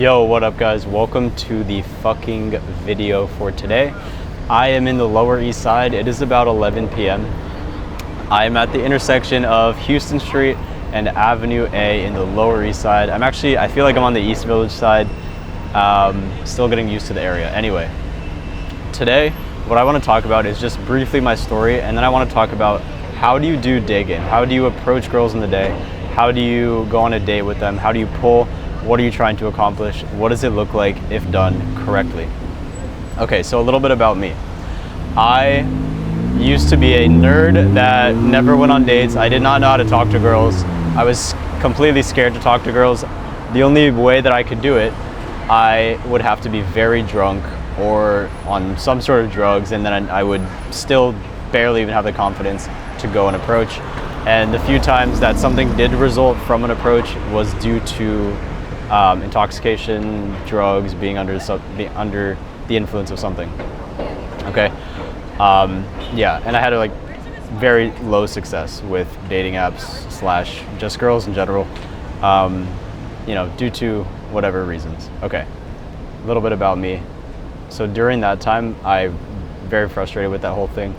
Yo, what up guys? Welcome to the fucking video for today. I am in the Lower East Side. It is about 11 p.m. I am at the intersection of Houston Street and Avenue A in the Lower East Side. I feel like I'm on the East Village side. Still getting used to the area. Anyway, today, what I want to talk about is just briefly my story, and then I want to talk about how do you do day game? How do you approach girls in the day? How do you go on a date with them? How do you pull? What are you trying to accomplish? What does it look like if done correctly? Okay, so a little bit about me. I used to be a nerd that never went on dates. I did not know how to talk to girls. I was completely scared to talk to girls. The only way that I could do it, I would have to be very drunk or on some sort of drugs, and then I would still barely even have the confidence to go and approach. And the few times that something did result from an approach was due to intoxication, drugs, being under the influence of something. Okay, yeah, and I had very low success with dating apps / just girls in general, due to whatever reasons. Okay, a little bit about me. So during that time, I very frustrated with that whole thing.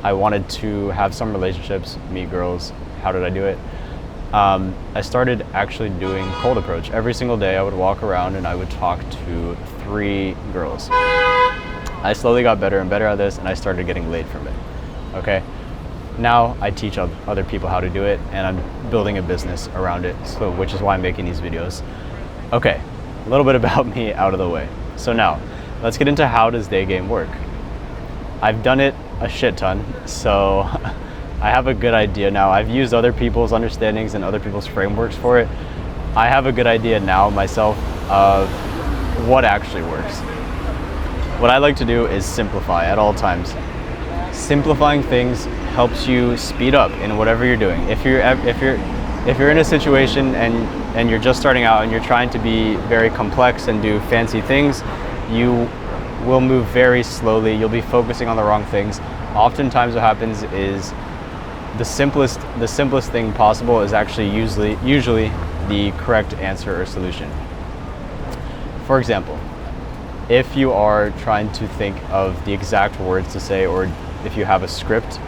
I wanted to have some relationships, meet girls. How did I do it? I started actually doing cold approach. Every single day I would walk around and I would talk to 3 girls. I slowly got better and better at this, and I started getting laid from it. Okay, now I teach other people how to do it, and I'm building a business around it, so which is why I'm making these videos. Okay, a little bit about me out of the way. So now let's get into how does day game work. I've done it a shit ton, so I have a good idea now. I've used other people's understandings and other people's frameworks for it. I have a good idea now myself of what actually works. What I like to do is simplify at all times. Simplifying things helps you speed up in whatever you're doing. If you're in a situation and you're just starting out and you're trying to be very complex and do fancy things, you will move very slowly. You'll be focusing on the wrong things. Oftentimes what happens is the simplest thing possible is actually usually the correct answer or solution. For example, if you are trying to think of the exact words to say, or if you have a script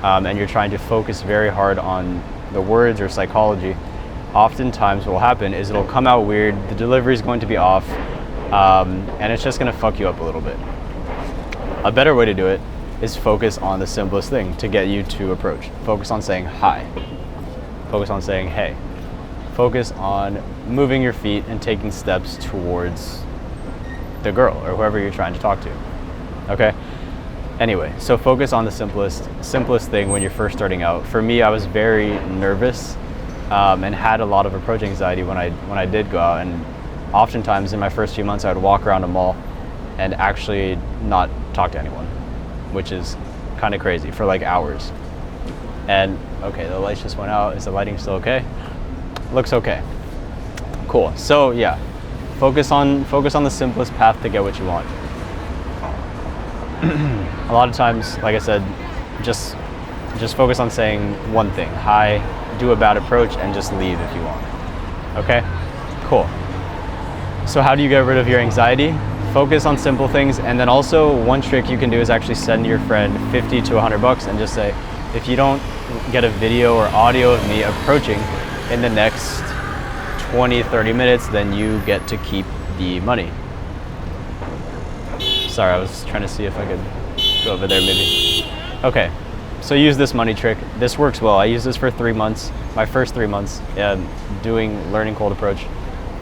and you're trying to focus very hard on the words or psychology, oftentimes what will happen is it'll come out weird, the delivery is going to be off, and it's just going to fuck you up a little bit. A better way to do it is focus on the simplest thing to get you to approach. Focus on saying hi. Focus on saying hey. Focus on moving your feet and taking steps towards the girl or whoever you're trying to talk to. Okay? Anyway, so focus on the simplest thing when you're first starting out. For me, I was very nervous and had a lot of approach anxiety when I did go out, and oftentimes in my first few months I would walk around a mall and actually not talk to anyone, which is kind of crazy, for like hours. And okay, the lights just went out. Is the lighting still okay? Looks okay. Cool. So yeah, focus on the simplest path to get what you want. A lot of times, like I said, just focus on saying one thing. Hi, do a bad approach, and just leave if you want. Okay? Cool. So how do you get rid of your anxiety? Focus on simple things, and then also one trick you can do is actually send your friend $50 to $100 and just say, if you don't get a video or audio of me approaching in the next 20-30 minutes, then you get to keep the money. Sorry, I was trying to see if I could go over there maybe. Okay, so use this money trick. This works well. I used this for 3 months, my first 3 months, learning cold approach.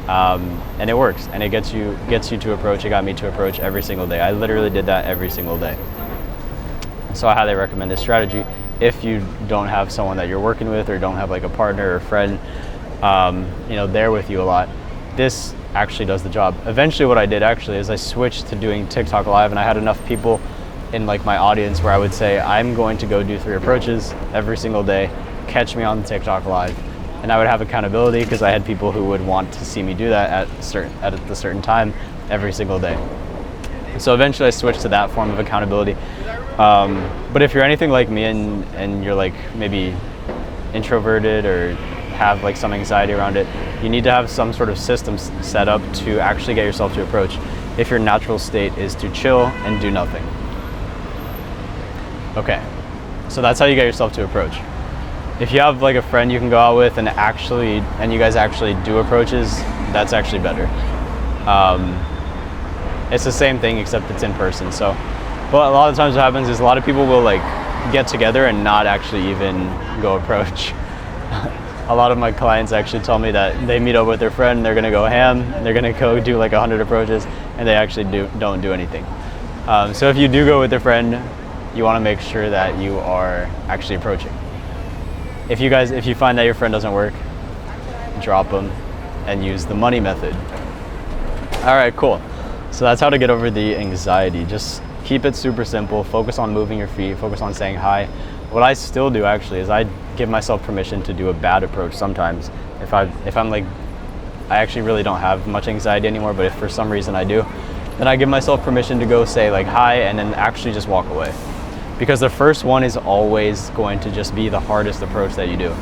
And it works, and it gets you to approach. It got me to approach every single day. I literally did that every single day. So I highly recommend this strategy if you don't have someone that you're working with, or don't have like a partner or friend, there with you a lot. This actually does the job. Eventually what I did actually is I switched to doing TikTok live, and I had enough people in like my audience where I would say, I'm going to go do 3 approaches every single day. Catch me on TikTok live. And I would have accountability because I had people who would want to see me do that at a certain time every single day. So eventually I switched to that form of accountability. But if you're anything like me and you're like maybe introverted or have like some anxiety around it. You need to have some sort of system set up to actually get yourself to approach if your natural state is to chill and do nothing. Okay, so that's how you get yourself to approach. If you have like a friend you can go out with and you guys actually do approaches, that's actually better. It's the same thing except it's in person. So, but a lot of times what happens is a lot of people will like get together and not actually even go approach. A lot of my clients actually tell me that they meet up with their friend, they're gonna go ham, they're gonna go do like 100 approaches, and they actually don't do anything. So if you do go with a friend, you wanna make sure that you are actually approaching. If you find that your friend doesn't work, drop them and use the money method. All right, cool. So that's how to get over the anxiety. Just keep it super simple, focus on moving your feet, focus on saying hi. What I still do actually is I give myself permission to do a bad approach sometimes. If I'm like, I actually really don't have much anxiety anymore, but if for some reason I do, then I give myself permission to go say like hi and then actually just walk away. Because the first one is always going to just be the hardest approach that you do.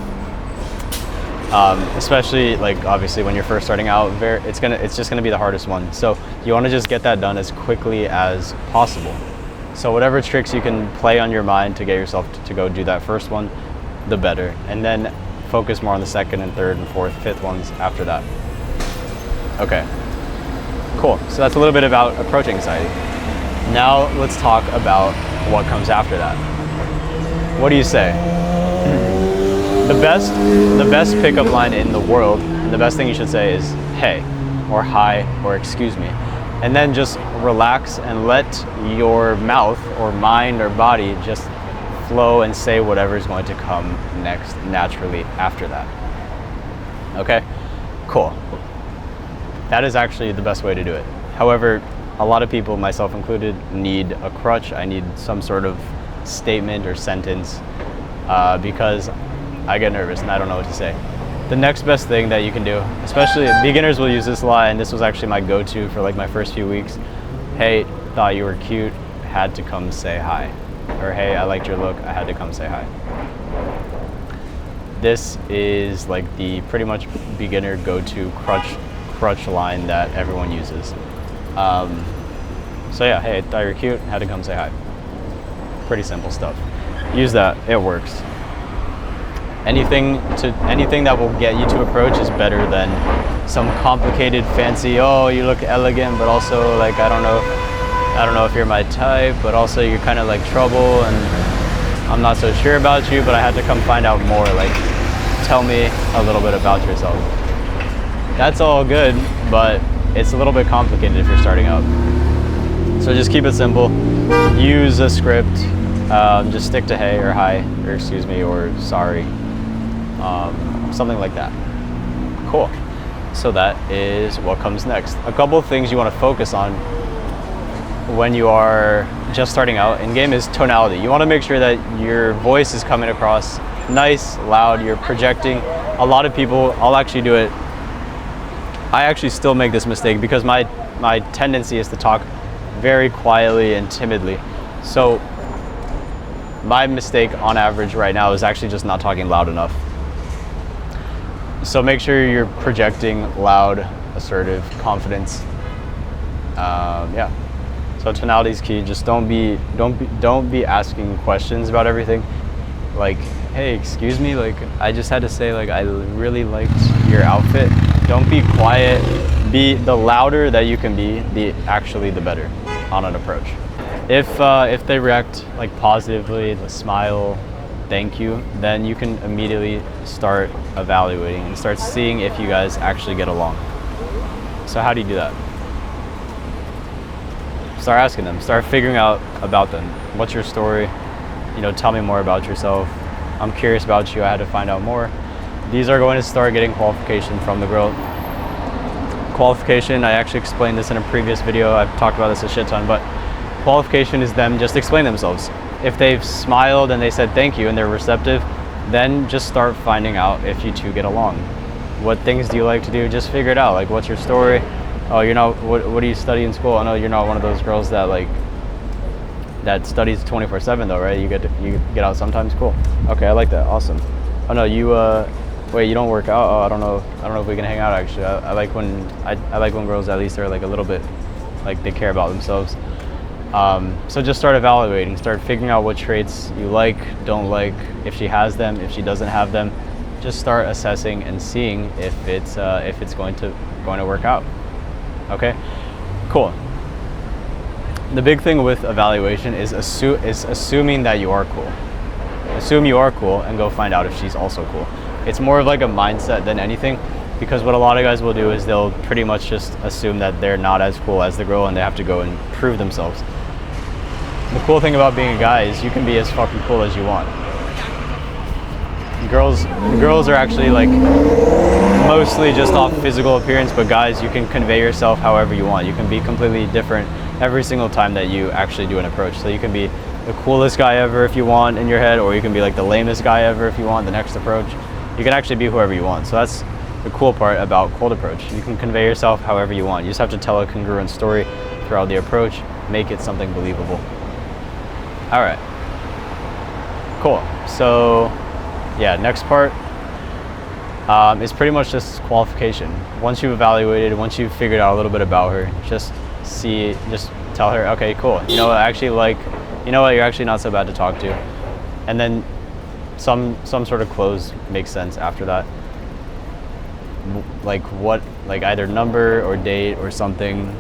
Especially like obviously when you're first starting out, it's just gonna be the hardest one. So you wanna just get that done as quickly as possible. So whatever tricks you can play on your mind to get yourself to go do that first one, the better. And then focus more on the second and third and fourth, fifth ones after that. Okay, cool. So that's a little bit about approach anxiety. Now let's talk about what comes after that. What do you say? The best pickup line in the world, the best thing you should say is hey, or hi, or excuse me. And then just relax and let your mouth or mind or body just flow and say whatever is going to come next naturally after that. Okay, cool. That is actually the best way to do it. However, a lot of people, myself included, need a crutch. I need some sort of statement or sentence because I get nervous and I don't know what to say. The next best thing that you can do, especially beginners will use this a lot, and this was actually my go-to for like my first few weeks. Hey, thought you were cute, had to come say hi. Or hey, I liked your look, I had to come say hi. This is like the pretty much beginner go-to crutch line that everyone uses. So yeah, hey, thought you were cute, had to come say hi. Pretty simple stuff. Use that, it works. Anything that will get you to approach is better than some complicated, fancy, oh, you look elegant, but also like, I don't know if you're my type, but also you're kind of like trouble and I'm not so sure about you, but I had to come find out more. Like, tell me a little bit about yourself. That's all good, but it's a little bit complicated if you're starting out. So just keep it simple. Use a script. Just stick to hey or hi or excuse me or sorry. Something like that. Cool. So that is what comes next. A couple of things you want to focus on when you are just starting out in game is tonality. You want to make sure that your voice is coming across nice, loud, you're projecting. A lot of people, I'll actually do it. I actually still make this mistake because my tendency is to talk very quietly and timidly. So my mistake on average right now is actually just not talking loud enough. So make sure you're projecting loud, assertive, confidence. Yeah. So tonality is key. Just don't be asking questions about everything. Like, hey, excuse me. Like, I just had to say, like, I really liked your outfit. Don't be quiet. Be the louder that you can be, the better on an approach. If they react like positively, the smile, thank you, then you can immediately start evaluating and start seeing if you guys actually get along. So how do you do that? Start asking them, start figuring out about them. What's your story? You know, tell me more about yourself. I'm curious about you, I had to find out more. These are going to start getting qualification from the girl. Qualification, I actually explained this in a previous video, I've talked about this a shit ton, but qualification is them just explain themselves. If they've smiled and they said thank you and they're receptive, then just start finding out if you two get along. What things do you like to do? Just figure it out. Like, what's your story? Oh, you're not, what do you study in school? I know you're not one of those girls that that studies 24/7 though, right? You get out sometimes? Cool. Okay, I like that, awesome. Oh no, you wait, you don't work out? Oh, I don't know if we can hang out actually. I like when I like when girls at least are like a little bit like they care about themselves. So just start evaluating, start figuring out what traits you like, don't like, if she has them, if she doesn't have them. Just start assessing and seeing if it's going to work out. Okay, cool. The big thing with evaluation is assuming that you are cool. Assume you are cool and go find out if she's also cool. It's more of like a mindset than anything, because what a lot of guys will do is they'll pretty much just assume that they're not as cool as the girl and they have to go and prove themselves. The cool thing about being a guy is you can be as fucking cool as you want. Girls are actually like mostly just off physical appearance, but guys, you can convey yourself however you want. You can be completely different every single time that you actually do an approach. So you can be the coolest guy ever if you want in your head, or you can be like the lamest guy ever if you want the next approach. You can actually be whoever you want. So that's the cool part about cold approach. You can convey yourself however you want. You just have to tell a congruent story throughout the approach, make it something believable. All right, cool. So yeah, next part is pretty much just qualification. Once you've evaluated, once you've figured out a little bit about her, just tell her, okay, cool. You know what, I actually like, you know what, you're actually not so bad to talk to. And then some sort of close makes sense after that. Like what, like either number or date or something.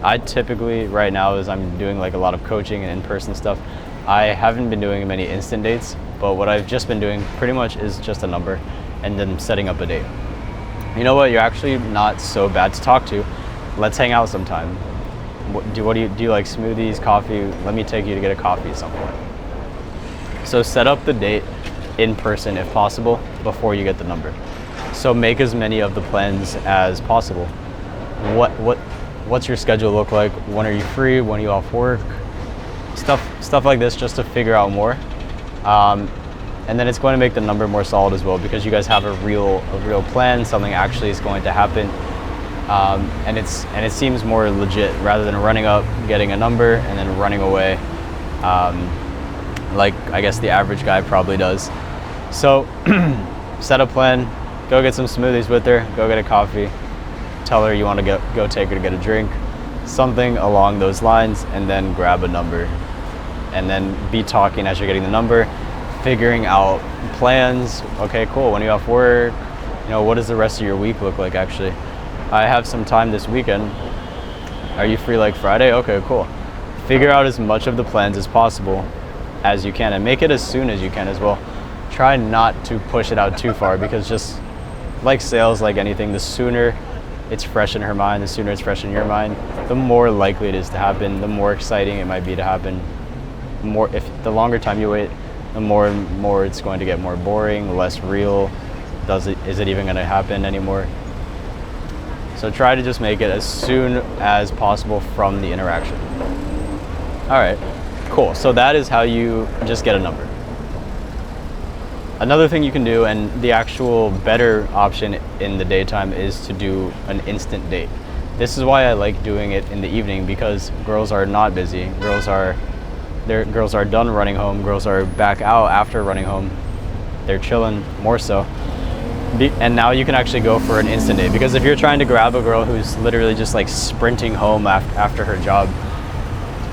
I typically, right now, as I'm doing like a lot of coaching and in-person stuff, I haven't been doing many instant dates, but what I've just been doing pretty much is just a number and then setting up a date. You know what, you're actually not so bad to talk to. Let's hang out sometime. Do you like smoothies, coffee? Let me take you to get a coffee at some point. So set up the date in person if possible before you get the number. So make as many of the plans as possible. What's your schedule look like? When are you free? When are you off work? Stuff like this, just to figure out more. And then it's going to make the number more solid as well, because you guys have a real plan. Something actually is going to happen, and it seems more legit rather than running up, getting a number, and then running away, like I guess the average guy probably does. So set a plan. Go get some smoothies with her. Go get a coffee. Tell her you want to go take her to get a drink, something along those lines, and then grab a number, and then be talking as you're getting the number, figuring out plans. Okay, cool. When are you off work? You know, what does the rest of your week look like? Actually, I have some time this weekend. Are you free like Friday? Okay, cool. Figure out as much of the plans as possible as you can, and make it as soon as you can as well. Try not to push it out too far, because just like sales, like anything, the sooner it's fresh in her mind, the sooner it's fresh in your mind, the more likely it is to happen, the more exciting it might be to happen. If the longer time you wait, the more it's going to get more boring, less real. Is it even going to happen anymore? So try to just make it as soon as possible from the interaction. All right, cool. So that is how you just get a number. Another thing you can do, and the actual better option in the daytime, is to do an instant date. This is why I like doing it in the evening, because girls are not busy. Girls are done running home. Girls are back out after running home. They're chilling more so. And now you can actually go for an instant date, because if you're trying to grab a girl who's literally just like sprinting home after her job,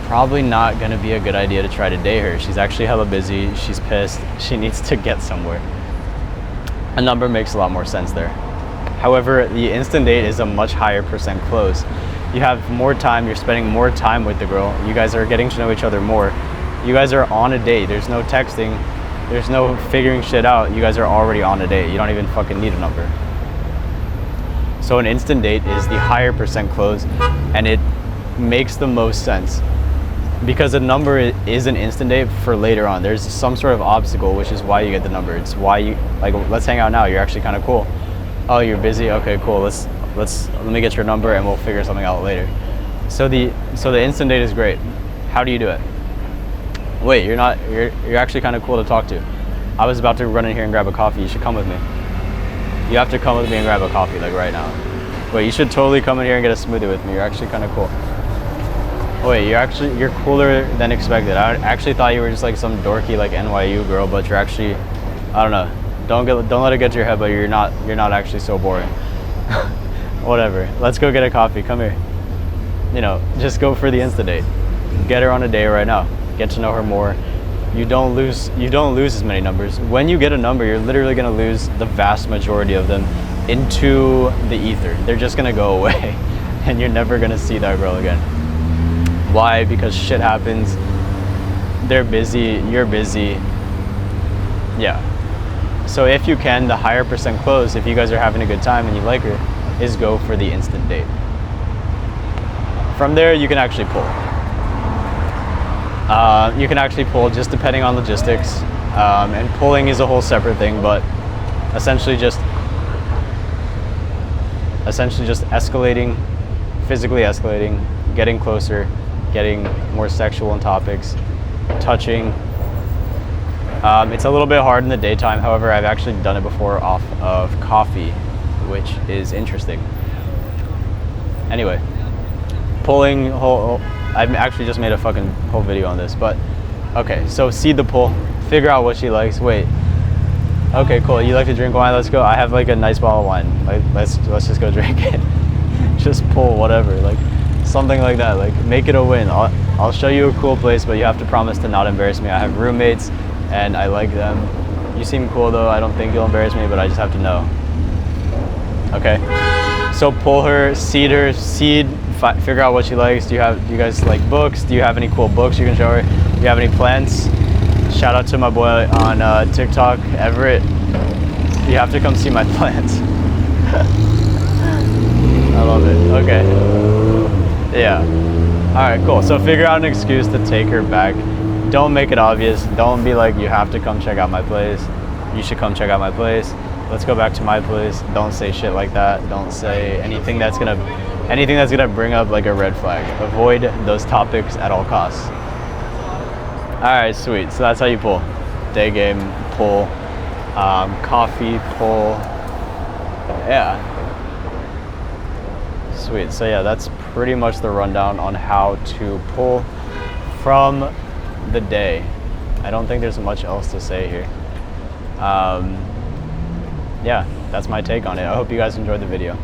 probably not going to be a good idea to try to date her. She's actually hella busy. She's pissed. She needs to get somewhere. A number makes a lot more sense there. However, the instant date is a much higher percent close. You have more time. You're spending more time with the girl. You guys are getting to know each other more. You guys are on a date. There's no texting. There's no figuring shit out. You guys are already on a date. You don't even fucking need a number. So an instant date is the higher percent close, and it makes the most sense. Because a number is an instant date for later on. There's some sort of obstacle, which is why you get the number. It's why you, like, let's hang out now. You're actually kind of cool. Oh, you're busy? Okay, cool. Let me get your number and we'll figure something out later. So the instant date is great. How do you do it? Wait, you're actually kind of cool to talk to. I was about to run in here and grab a coffee. You should come with me. You have to come with me and grab a coffee, like right now. Wait, you should totally come in here and get a smoothie with me. You're actually kind of cool. Wait, you're cooler than expected. I actually thought you were just like some dorky like NYU girl, but you're actually, I don't know, Don't let it get to your head, but you're not actually so boring. Whatever. Let's go get a coffee. Come here. You know, just go for the Insta date. Get her on a date right now. Get to know her more. You don't lose as many numbers. When you get a number, you're literally gonna lose the vast majority of them into the ether. They're just gonna go away and you're never gonna see that girl again. Why? Because shit happens. They're busy, you're busy. Yeah. So if you can, the higher percent close, if you guys are having a good time and you like her, is go for the instant date. From there, you can actually pull. You can actually pull just depending on logistics. And pulling is a whole separate thing, but essentially just escalating, physically escalating, getting closer, getting more sexual in topics, touching. It's a little bit hard in the daytime. However, I've actually done it before off of coffee, which is interesting. Anyway, pulling I've actually just made a fucking whole video on this, but okay, so seed the pull, figure out what she likes. Wait, okay, cool, you like to drink wine, let's go. I have like a nice bottle of wine, like let's just go drink it. Just pull whatever, like something like that, like make it a win. I'll show you a cool place, but you have to promise to not embarrass me. I have roommates and I like them. You seem cool though, I don't think you'll embarrass me, but I just have to know. Okay, so pull her, figure out what she likes. Do you guys like books? Do you have any cool books you can show her? Do you have any plants? Shout out to my boy on TikTok, Everett. You have to come see my plants. I love it. Okay. Yeah. All right, cool. So figure out an excuse to take her back. Don't make it obvious. Don't be like, you have to come check out my place. You should come check out my place. Let's go back to my place. Don't say shit like that. Don't say anything that's gonna bring up like a red flag. Avoid those topics at all costs. All right, sweet. So that's how you pull. Day game, pull, coffee, pull. Yeah. Sweet. So yeah, that's pretty much the rundown on how to pull from the day. I don't think there's much else to say here. Yeah, that's my take on it. I hope you guys enjoyed the video.